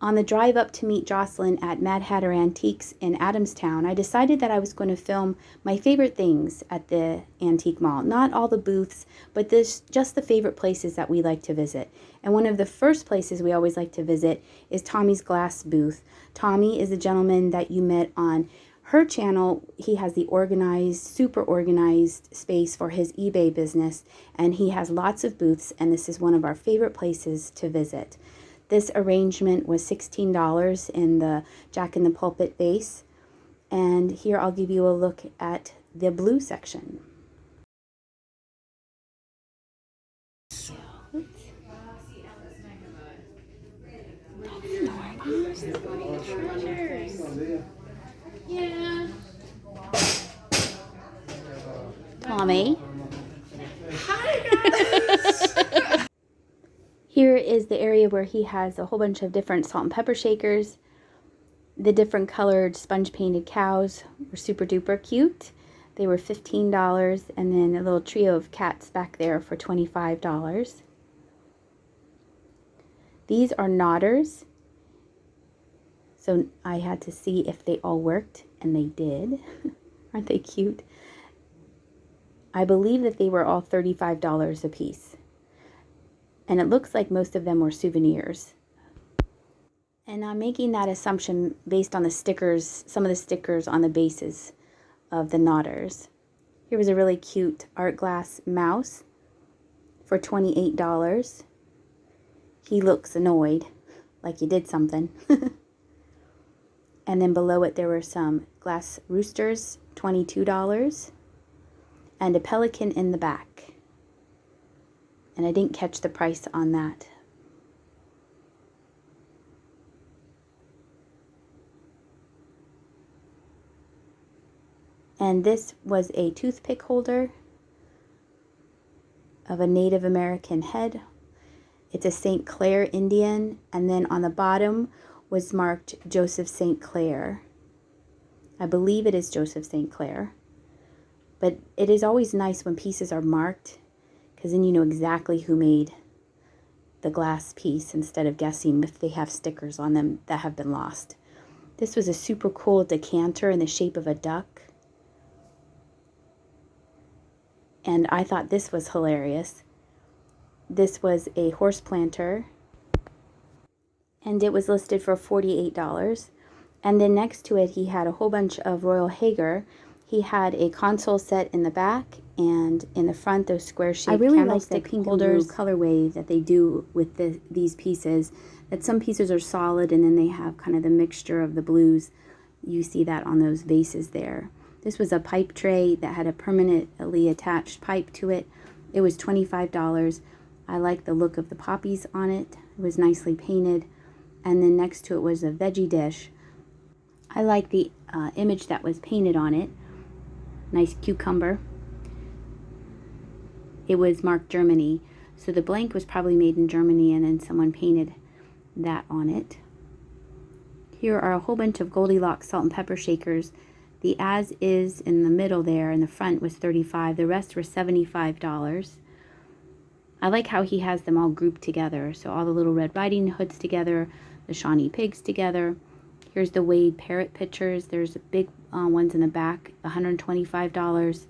On the drive up to meet Jocelyn at Mad Hatter Antiques in Adamstown, I decided that I was going to film my favorite things at the antique mall. Not all the booths, but just the favorite places that we like to visit. And one of the first places we always like to visit is Tommy's glass booth. Tommy is a gentleman that you met on her channel. He has the organized, super organized space for his eBay business, and he has lots of booths, and this is one of our favorite places to visit. This arrangement was $16 in the Jack in the Pulpit vase. And here I'll give you a look at the blue section. Yeah. Tommy. Hi guys. Here is the area where he has a whole bunch of different salt and pepper shakers. The different colored sponge painted cows were super duper cute. They were $15, and then a little trio of cats back there for $25. These are knotters. So I had to see if they all worked, and they did. Aren't they cute? I believe that they were all $35 a piece. And it looks like most of them were souvenirs. And I'm making that assumption based on the stickers, some of the stickers on the bases of the knotters. Here was a really cute art glass mouse for $28. He looks annoyed, like you did something. And then below it there were some glass roosters, $22, and a pelican in the back. And I didn't catch the price on that. And this was a toothpick holder of a Native American head. It's a St. Clair Indian, and then on the bottom was marked Joseph St. Clair. I believe it is Joseph St. Clair. But it is always nice when pieces are marked, because then you know exactly who made the glass piece instead of guessing if they have stickers on them that have been lost. This was a super cool decanter in the shape of a duck. And I thought this was hilarious. This was a horse planter, and it was listed for $48. And then next to it, he had a whole bunch of Royal Hager. He had a console set in the back, and in the front, those square-shaped candlestick pink holders colorway that they do with these pieces. That some pieces are solid, and then they have kind of the mixture of the blues. You see that on those vases there. This was a pipe tray that had a permanently attached pipe to it. It was $25. I like the look of the poppies on it. It was nicely painted. And then next to it was a veggie dish. I like the image that was painted on it. Nice cucumber. It was marked Germany. So the blank was probably made in Germany, and then someone painted that on it. Here are a whole bunch of Goldilocks salt and pepper shakers. The as is in the middle there in the front was $35. The rest were $75. I like how he has them all grouped together. So all the little Red Riding Hoods together, the Shawnee Pigs together. Here's the Wade Parrot pictures. There's big ones in the back, $125.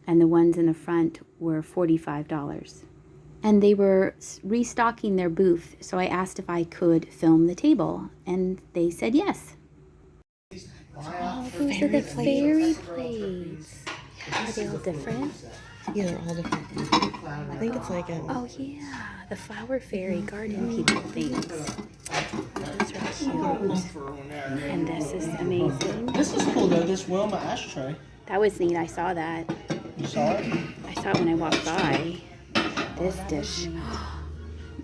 And the ones in the front were $45. And they were restocking their booth. So I asked if I could film the table. And they said yes. Oh, those are the fairy plates. Are they all different? Yeah, they're all different. I think it's like a... Oh, yeah. The flower fairy garden people things. Those are cute. And this is amazing. This is cool, though, this Wilma ashtray. That was neat. I saw that. You saw it? I saw it when I walked by. This dish.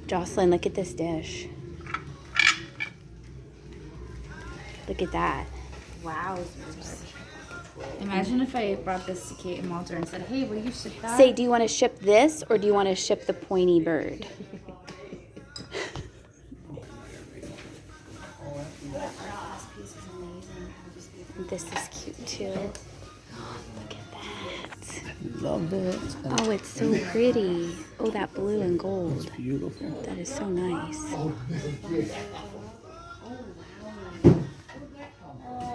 Jocelyn, look at this dish. Look at that. Wowzers. Imagine if I brought this to Kate and Walter and said, hey, will you ship that? Say, do you want to ship this, or do you want to ship the pointy bird? This is cute too. Look at that. Love it. Oh, it's so pretty. Oh, that blue and gold. Beautiful. That is so nice. Oh,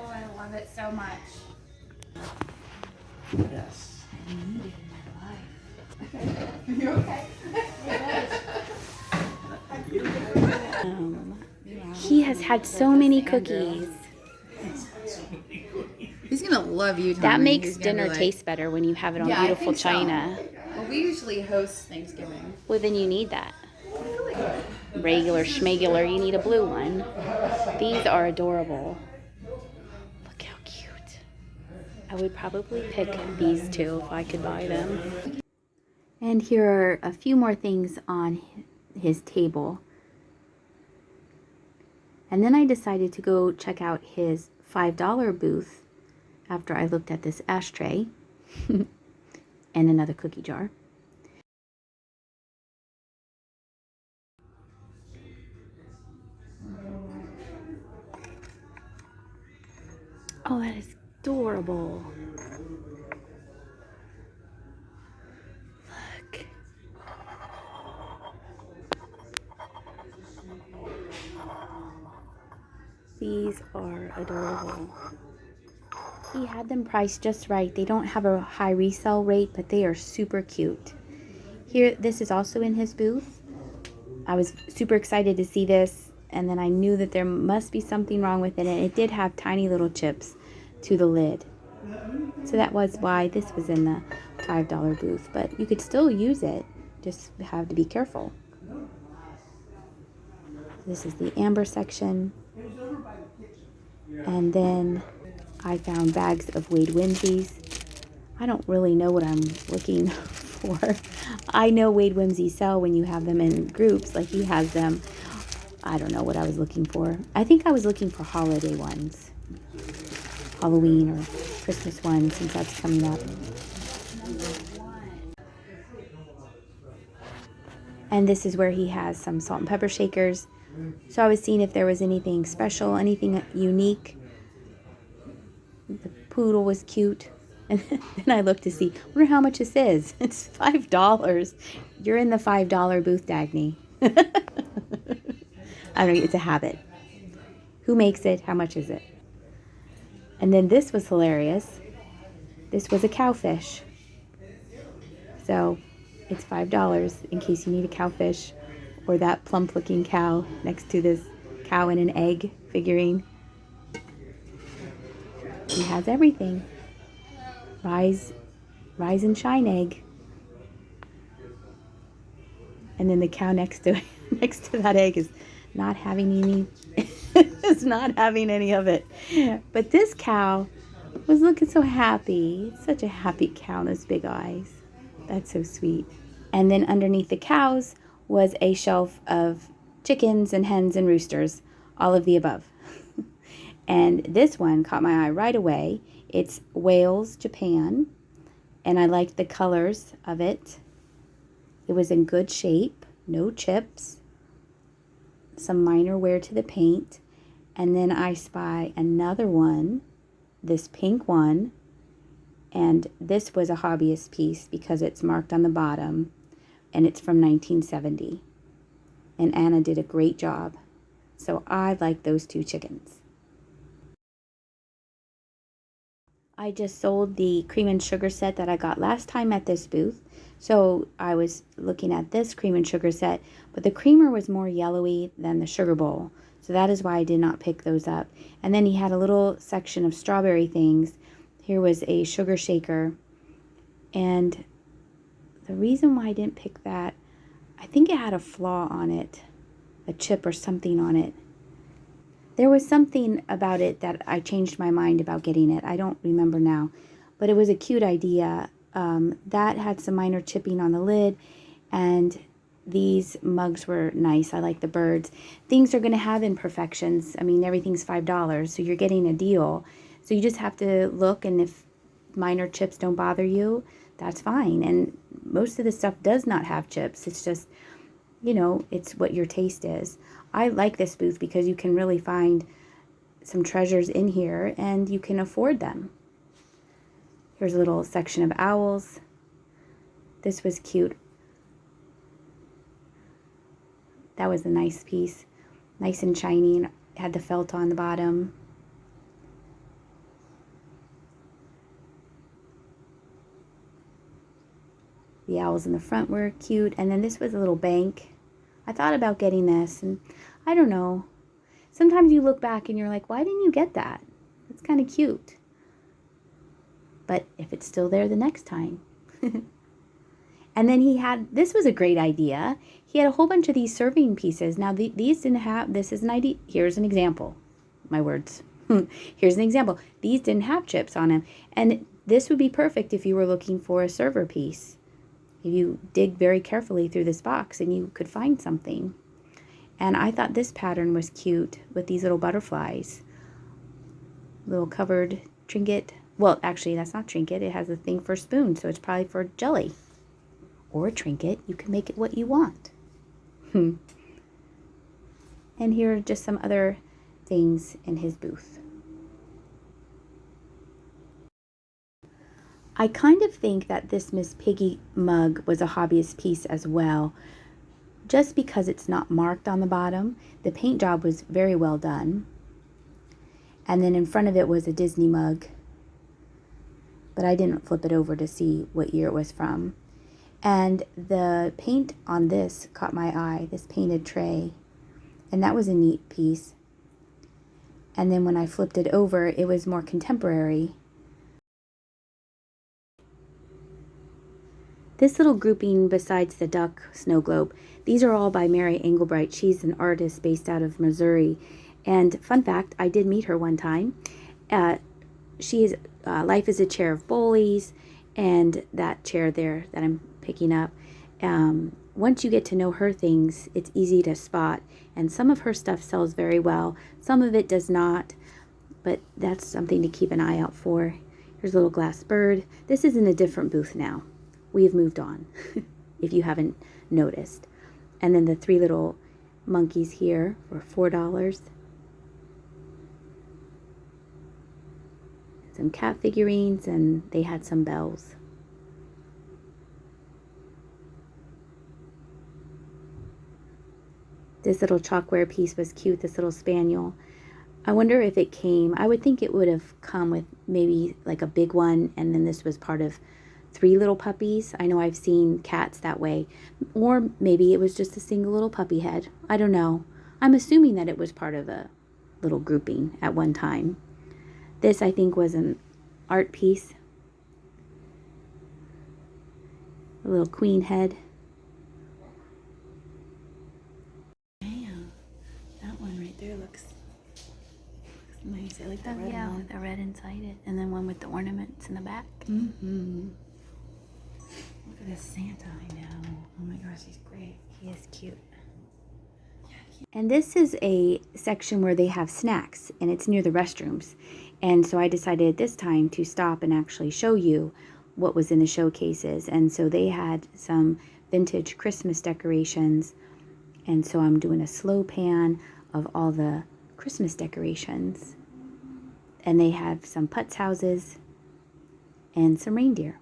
I love it so much. Yes. He has had so many cookies. He's gonna love you, Tommy. That makes He's gonna be dinner like- taste better when you have it on Yeah, I beautiful think so. china. Well, we usually host Thanksgiving. Well, then you need that. Regular schmegular, you need a blue one. These are adorable. Look how cute. I would probably pick these two if I could buy them. And here are a few more things on his table. And then I decided to go check out his $5 booth after I looked at this ashtray and another cookie jar. Oh, that is adorable. Look. These are adorable. He had them priced just right. They don't have a high resale rate, but they are super cute. Here, this is also in his booth. I was super excited to see this, and then I knew that there must be something wrong with it, and it did have tiny little chips to the lid. So that was why this was in the $5 booth, but you could still use it, just have to be careful. This is the amber section, and then I found bags of Wade Whimsies. I don't really know what I'm looking for. I know Wade Whimsies sell when you have them in groups, like he has them. I don't know what I was looking for. I think I was looking for holiday ones. Halloween or Christmas ones, since that's coming up. And this is where he has some salt and pepper shakers. So I was seeing if there was anything special, anything unique. The poodle was cute. And then I looked to see, I wonder how much this is. It's $5. You're in the $5 booth, Dagny. I don't know, it's a habit. Who makes it? How much is it? And then this was hilarious. This was a cowfish. So it's $5 in case you need a cowfish or that plump looking cow next to this cow in an egg figurine. He has everything. Rise and shine egg. And then the cow next to that egg is not having any is not having any of it. But this cow was looking so happy. It's such a happy cow, those big eyes. That's so sweet. And then underneath the cows was a shelf of chickens and hens and roosters, all of the above. And this one caught my eye right away. It's Wales, Japan, and I liked the colors of it. It was in good shape, no chips, some minor wear to the paint, and then I spy another one, this pink one, and this was a hobbyist piece because it's marked on the bottom, and it's from 1970. And Anna did a great job. So I like those two chickens. I just sold the cream and sugar set that I got last time at this booth. So I was looking at this cream and sugar set, but the creamer was more yellowy than the sugar bowl. So that is why I did not pick those up. And then he had a little section of strawberry things. Here was a sugar shaker. And the reason why I didn't pick that, I think it had a flaw on it, a chip or something on it. There was something about it that I changed my mind about getting it. I don't remember now, but it was a cute idea. That had some minor chipping on the lid, and these mugs were nice. I like the birds. Things are going to have imperfections. I mean, everything's $5, so you're getting a deal. So you just have to look, and if minor chips don't bother you, that's fine. And most of the stuff does not have chips. It's just, you know, it's what your taste is. I like this booth because you can really find some treasures in here and you can afford them. Here's a little section of owls. This was cute. That was a nice piece, nice and shiny, had the felt on the bottom. The owls in the front were cute. And then this was a little bank. I thought about getting this, and I don't know. Sometimes you look back and you're like, why didn't you get that? It's kind of cute. But if it's still there the next time. And then he had, this was a great idea. He had a whole bunch of these serving pieces. Now these didn't have, this is an idea. Here's an example. My words. Here's an example. These didn't have chips on them. And this would be perfect if you were looking for a server piece. If you dig very carefully through this box and you could find something. And I thought this pattern was cute with these little butterflies. Little covered trinket. Well, actually, that's not trinket. It has a thing for a spoon, so it's probably for jelly. Or a trinket. You can make it what you want. And here are just some other things in his booth. I kind of think that this Miss Piggy mug was a hobbyist piece as well, just because it's not marked on the bottom. The paint job was very well done. And then in front of it was a Disney mug, but I didn't flip it over to see what year it was from. And the paint on this caught my eye, this painted tray, and that was a neat piece. And then when I flipped it over, it was more contemporary. This little grouping besides the duck snow globe, these are all by Mary Engelbright. She's an artist based out of Missouri. And fun fact, I did meet her one time. She is Life is a Chair of Bowlies, and that chair there that I'm picking up. Once you get to know her things, it's easy to spot. And some of her stuff sells very well. Some of it does not, but that's something to keep an eye out for. Here's a little glass bird. This is in a different booth now. We've moved on, if you haven't noticed. And then the 3 little monkeys here for $4. Some cat figurines, and they had some bells. This little chalkware piece was cute, this little spaniel. I wonder if it came, I would think it would have come with maybe like a big one, and then this was part of 3 little puppies. I know I've seen cats that way. Or maybe it was just a single little puppy head. I don't know. I'm assuming that it was part of a little grouping at one time. This, I think, was an art piece. A little queen head. Damn, that one right there looks nice. I like that red one. With the red inside it. And then one with the ornaments in the back. Mm-hmm. Look at this Santa, I know. Oh my gosh, he's great. He is cute. And this is a section where they have snacks, and it's near the restrooms. And so I decided this time to stop and actually show you what was in the showcases. And so they had some vintage Christmas decorations. And so I'm doing a slow pan of all the Christmas decorations. And they have some putz houses and some reindeer.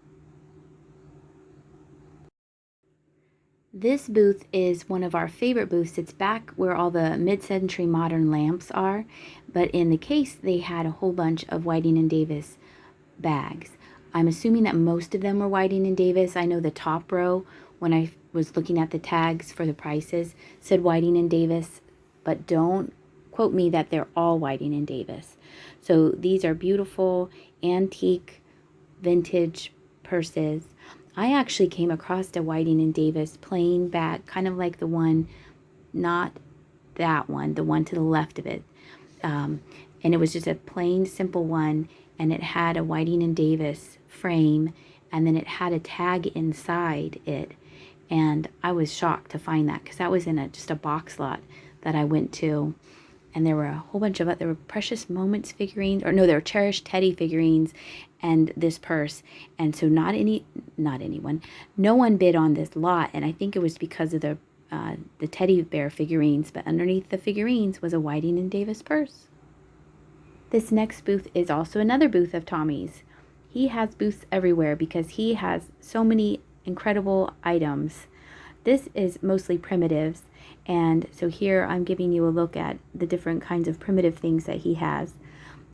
This booth is one of our favorite booths. It's back where all the mid-century modern lamps are, but in the case they had a whole bunch of Whiting and Davis bags. I'm assuming that most of them were Whiting and Davis. I know the top row, when I was looking at the tags for the prices, said Whiting and Davis, but don't quote me that they're all Whiting and Davis. So these are beautiful antique vintage purses. I actually came across a Whiting and Davis plain bag, kind of like the one, not that one, the one to the left of it. And it was just a plain, simple one, and it had a Whiting and Davis frame, and then it had a tag inside it. And I was shocked to find that, because that was in just a box lot that I went to. And there were a whole bunch of there were Precious Moments figurines, or no, there were Cherished Teddy figurines, and this purse. And so no one bid on this lot, and I think it was because of the teddy bear figurines, but underneath the figurines was a Whiting and Davis purse. This next booth is also another booth of Tommy's. He has booths everywhere because he has so many incredible items. This is mostly primitives, And so here I'm giving you a look at the different kinds of primitive things that he has.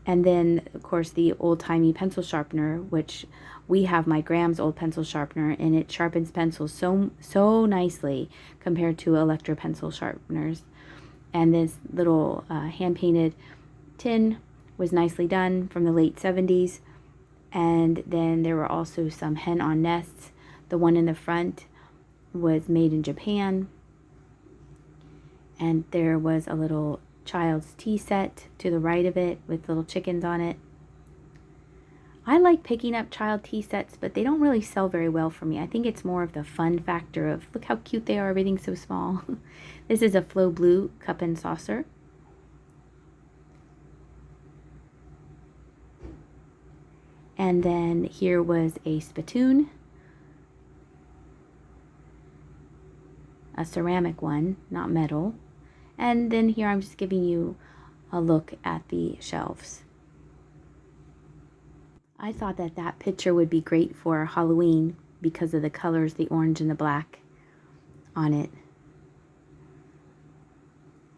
And then, of course, the old-timey pencil sharpener, which we have my Graham's old pencil sharpener, and it sharpens pencils so nicely compared to electro pencil sharpeners. And this little hand-painted tin was nicely done from the late 70s. And then there were also some hen-on nests. The one in the front was made in Japan. And there was a little child's tea set to the right of it with little chickens on it. I like picking up child tea sets, but they don't really sell very well for me. I think it's more of the fun factor of, look how cute they are, everything's so small. This is a Flow Blue cup and saucer. And then here was a spittoon, a ceramic one, not metal. And then here I'm just giving you a look at the shelves. I thought that that picture would be great for Halloween because of the colors, the orange and the black on it.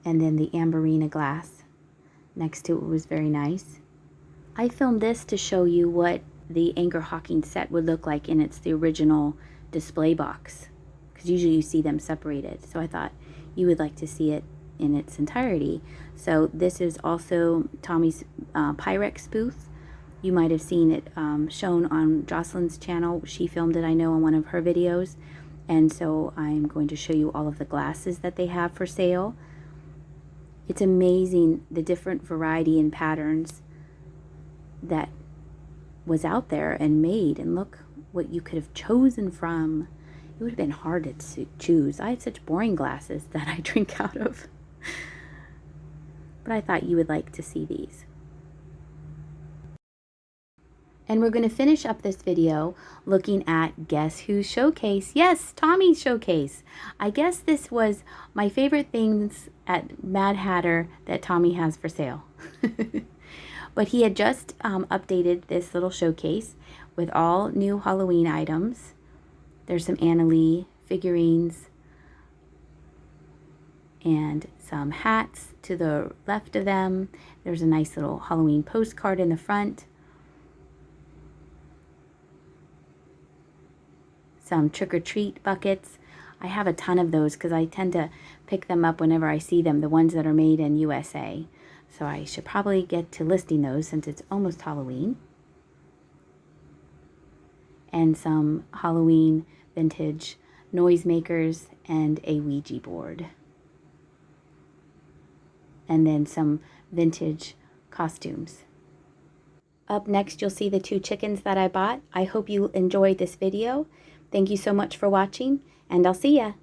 And then the amberina glass next to it was very nice. I filmed this to show you what the Anchor Hawking set would look like in the original display box, because usually you see them separated. So I thought you would like to see it in its entirety. So this is also Tommy's Pyrex booth. You might have seen it shown on Jocelyn's channel. She filmed it, I know, on one of her videos. And so I'm going to show you all of the glasses that they have for sale. It's amazing the different variety and patterns that was out there and made. And look what you could have chosen from. It would have been hard to choose. I have such boring glasses that I drink out of. But I thought you would like to see these. And we're going to finish up this video looking at Guess Who's Showcase. Yes, Tommy's Showcase. I guess this was my favorite things at Mad Hatter that Tommy has for sale. But he had just updated this little showcase with all new Halloween items. There's some Anna Lee figurines and some hats to the left of them. There's a nice little Halloween postcard in the front. Some trick-or-treat buckets. I have a ton of those because I tend to pick them up whenever I see them, the ones that are made in USA. So I should probably get to listing those since it's almost Halloween. And some Halloween vintage noisemakers and a Ouija board. And then some vintage costumes. Up next, you'll see the 2 chickens that I bought. I hope you enjoyed this video. Thank you so much for watching, and I'll see ya.